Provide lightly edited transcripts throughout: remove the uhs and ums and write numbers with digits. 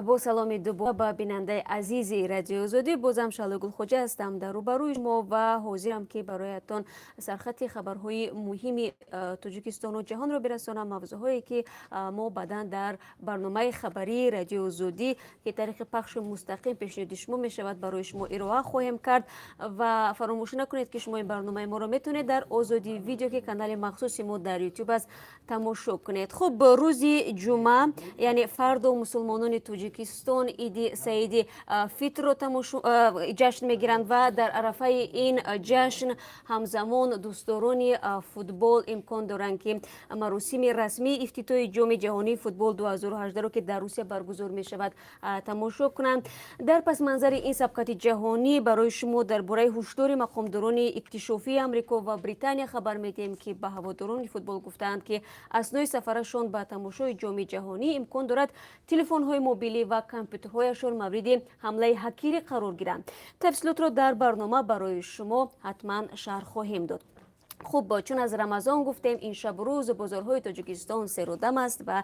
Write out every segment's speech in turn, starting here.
با سلامی دوباره به بیننده عزیز رادیو آزادی، بازم شالگل خوجه هستم در روبروی شما و حاضرم که برایتان سرخط خبرهای مهم تاجیکستان و جهان را برسانم. موضوعهایی که ما بعداً در برنامه خبری رادیو آزادی که طریق پخش مستقیم پیشنهاد شما می شود برای شما ارائه خواهیم کرد و فراموش نکنید که شما این برنامه ما را میتونید در آزادی ویدیو که کانال مخصوص ما در یوتیوب است تماشا کنید. خب روز جمعه یعنی فرد و مسلمانان تاجیکستان عید سعید فطر رو جشن میگیرند و در عرفه این جشن همزمان دوستداران فوتبال امکان دارند که مراسم رسمی افتتاح جام جهانی فوتبال 2018 رو که در روسیه برگزار می شود تماشا کنند. در پس منظر این سبقت جهانی برای شما درباره هشدار مقامداران اکتشافی امریکا و بریتانیا خبر میدیم که به هواداران فوتبال گفتند که اثنای سفرشان به تماشای جام جهانی امکان دارد تلفن های موبیلی و کامپیوترهایشان مورد حمله هکری قرار گیرند. تفصیلات را در برنامه برای شما حتما شرح خواهیم داد. خب چون از رمضان گفتیم این شب روز بازارهای تاجیکستان سر و دم است و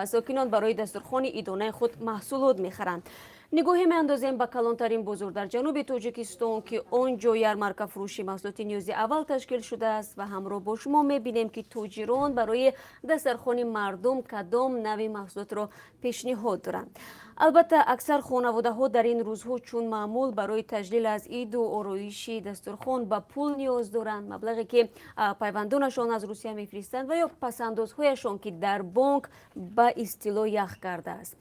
ساکنان برای دسترخوان عیدانه خود محصولات میخرند. نگاهی میاندازیم به کلانترین بازار در جنوب تاجیکستان که آنجا یارمارک فروشی محصولات نیازی اول تشکیل شده است و همراه با شما میبینیم که تاجران برای دسترخوان مردم کدام نوع محصولات را پیشنهاد دارند. البته اکثر خانواده ها در این روزها چون معمول برای تجلیل از عید و آرایش دسترخوان به پول نیاز دارند. مبلغی که پیوندانشان از روسیه میفرستند و یا پسندازهایشان که در بانک به اصطلاح یخ کرده است.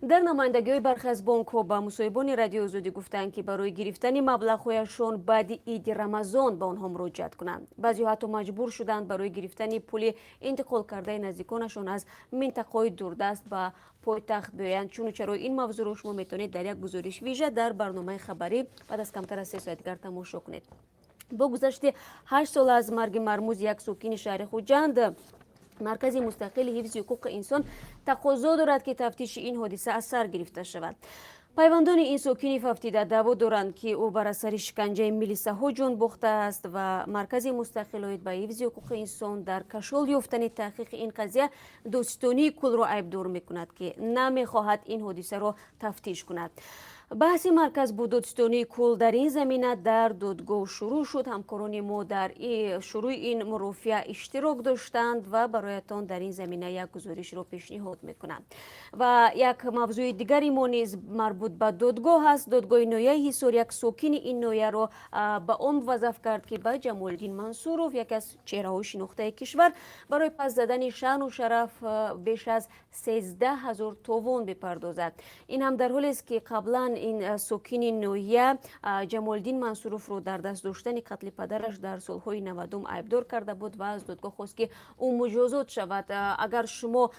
در نمایندگی برخی از بانک ها به مصاحبان رادیو آزادی گفتند که برای گرفتن مبلغ‌هایشان بعد عید رمضان به آنها مراجعت کنند. بعضی حتی مجبور شدند برای گرفتن پول انتقال کرده نزدیکانشان از منطقه‌های دوردست به پایتخت بیایند. چون چرا این موضوع رو شما میتونید در یک گزارش ویژه در برنامه خبری بعد از کمتر از 3 ساعت دیگر تماشا کنید. با گذشت 8 سال از مرگ مرموز یک ساکن شهر خوجند، مرکز مستقل حفظ حقوق انسان تقاضا دارد که تفتیش این حادثه از سر گرفته شود. پیوندان این ساکن ففتیده دعوا دارند که او بر اثر شکنجه میلیسه ها جان باخته است و مرکز مستقل به حفظ حقوق انسان در کشال یافتن تحقیق این قضیه دوستانی کل را عیبدار میکند که نمیخواهد این حادثه را تفتیش کند. بحث مرکز با دادستانی کل در این زمینه در دادگاه شروع شد. همکاران ما در شروع این مرافعه اشتراک داشتند و برایتان در این زمینه یک گزارش را پیشنهاد میکنم. و یک موضوع دیگری ما نیز مربوط به دادگاه است. دادگاه نایه حصار یک ساکن این نایه را به آن وظف کرد که به جمال الدین منصورов یک از چهره‌های شناخته کشور برای پس زدن شأن و شرف بیش از 13,000 تومان بپردازد. این هم در حالی است که قبلا این ساکن نویه جمال الدین منصورов رو در دست داشتن قتل پدرش در سالهای 90 عیبدار کرده بود و از دادگاه خواست که او مجازات شود. اگر شما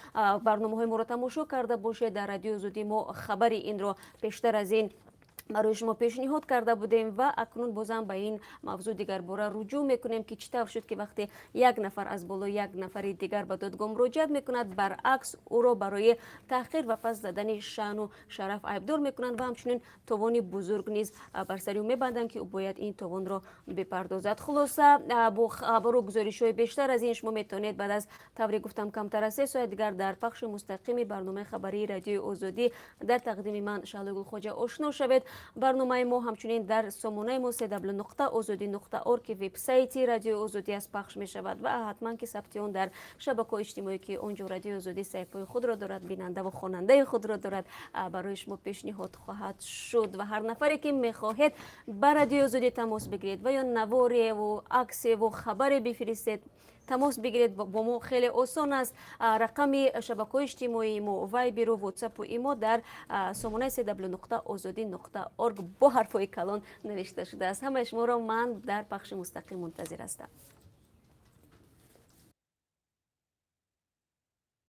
برنامه‌های ما را تماشا کرده باشید در رادیو آزادی ما خبری این را پیشتر از این برای شما پیشنهاد کرده بودیم و اکنون بازم به این موضوع دیگر باره رجوع میکنیم که چطور شد که وقتی یک نفر از بالا یک نفر دیگر به دادگاه مراجعت میکند برعکس او را برای تحقیر و پس زدن شأن و شرف عیبدار میکنند و همچنین توان بزرگ نیز بر سر او میبندند که او باید این توان را بپردازد. خلاصه با خبر و گزارش‌های بیشتر از این شما میتونید بعد از طوری گفتم کمتر از 3 ساعت دیگر در پخش مستقیم برنامه خبری رادیو آزادی در تقدیم من شالگل خوجه آشنا شوید. برنامه ما همچنین در سامانه ما www.azadi.org که وبسایت رادیو آزادی است پخش می شود و حتما که ثبت آن در شبکه اجتماعی که اونجا رادیو آزادی صفحه خود را دارد، بیننده و خواننده خود را دارد، برای شما پیشنهاد خواهد شد و هر نفری که میخواهید بر رادیو آزادی تماس بگیرید و یا نواری و عکس و خبری بفرستید تماس بگیرید با ما خیلی آسان است. رقم شبکه اجتماعی ما وایبر و واتساپ و ایما در سامانه www.azadi.org با حرفای کلان نوشته شده است. همه شما را من در پخش مستقیم منتظر هستم.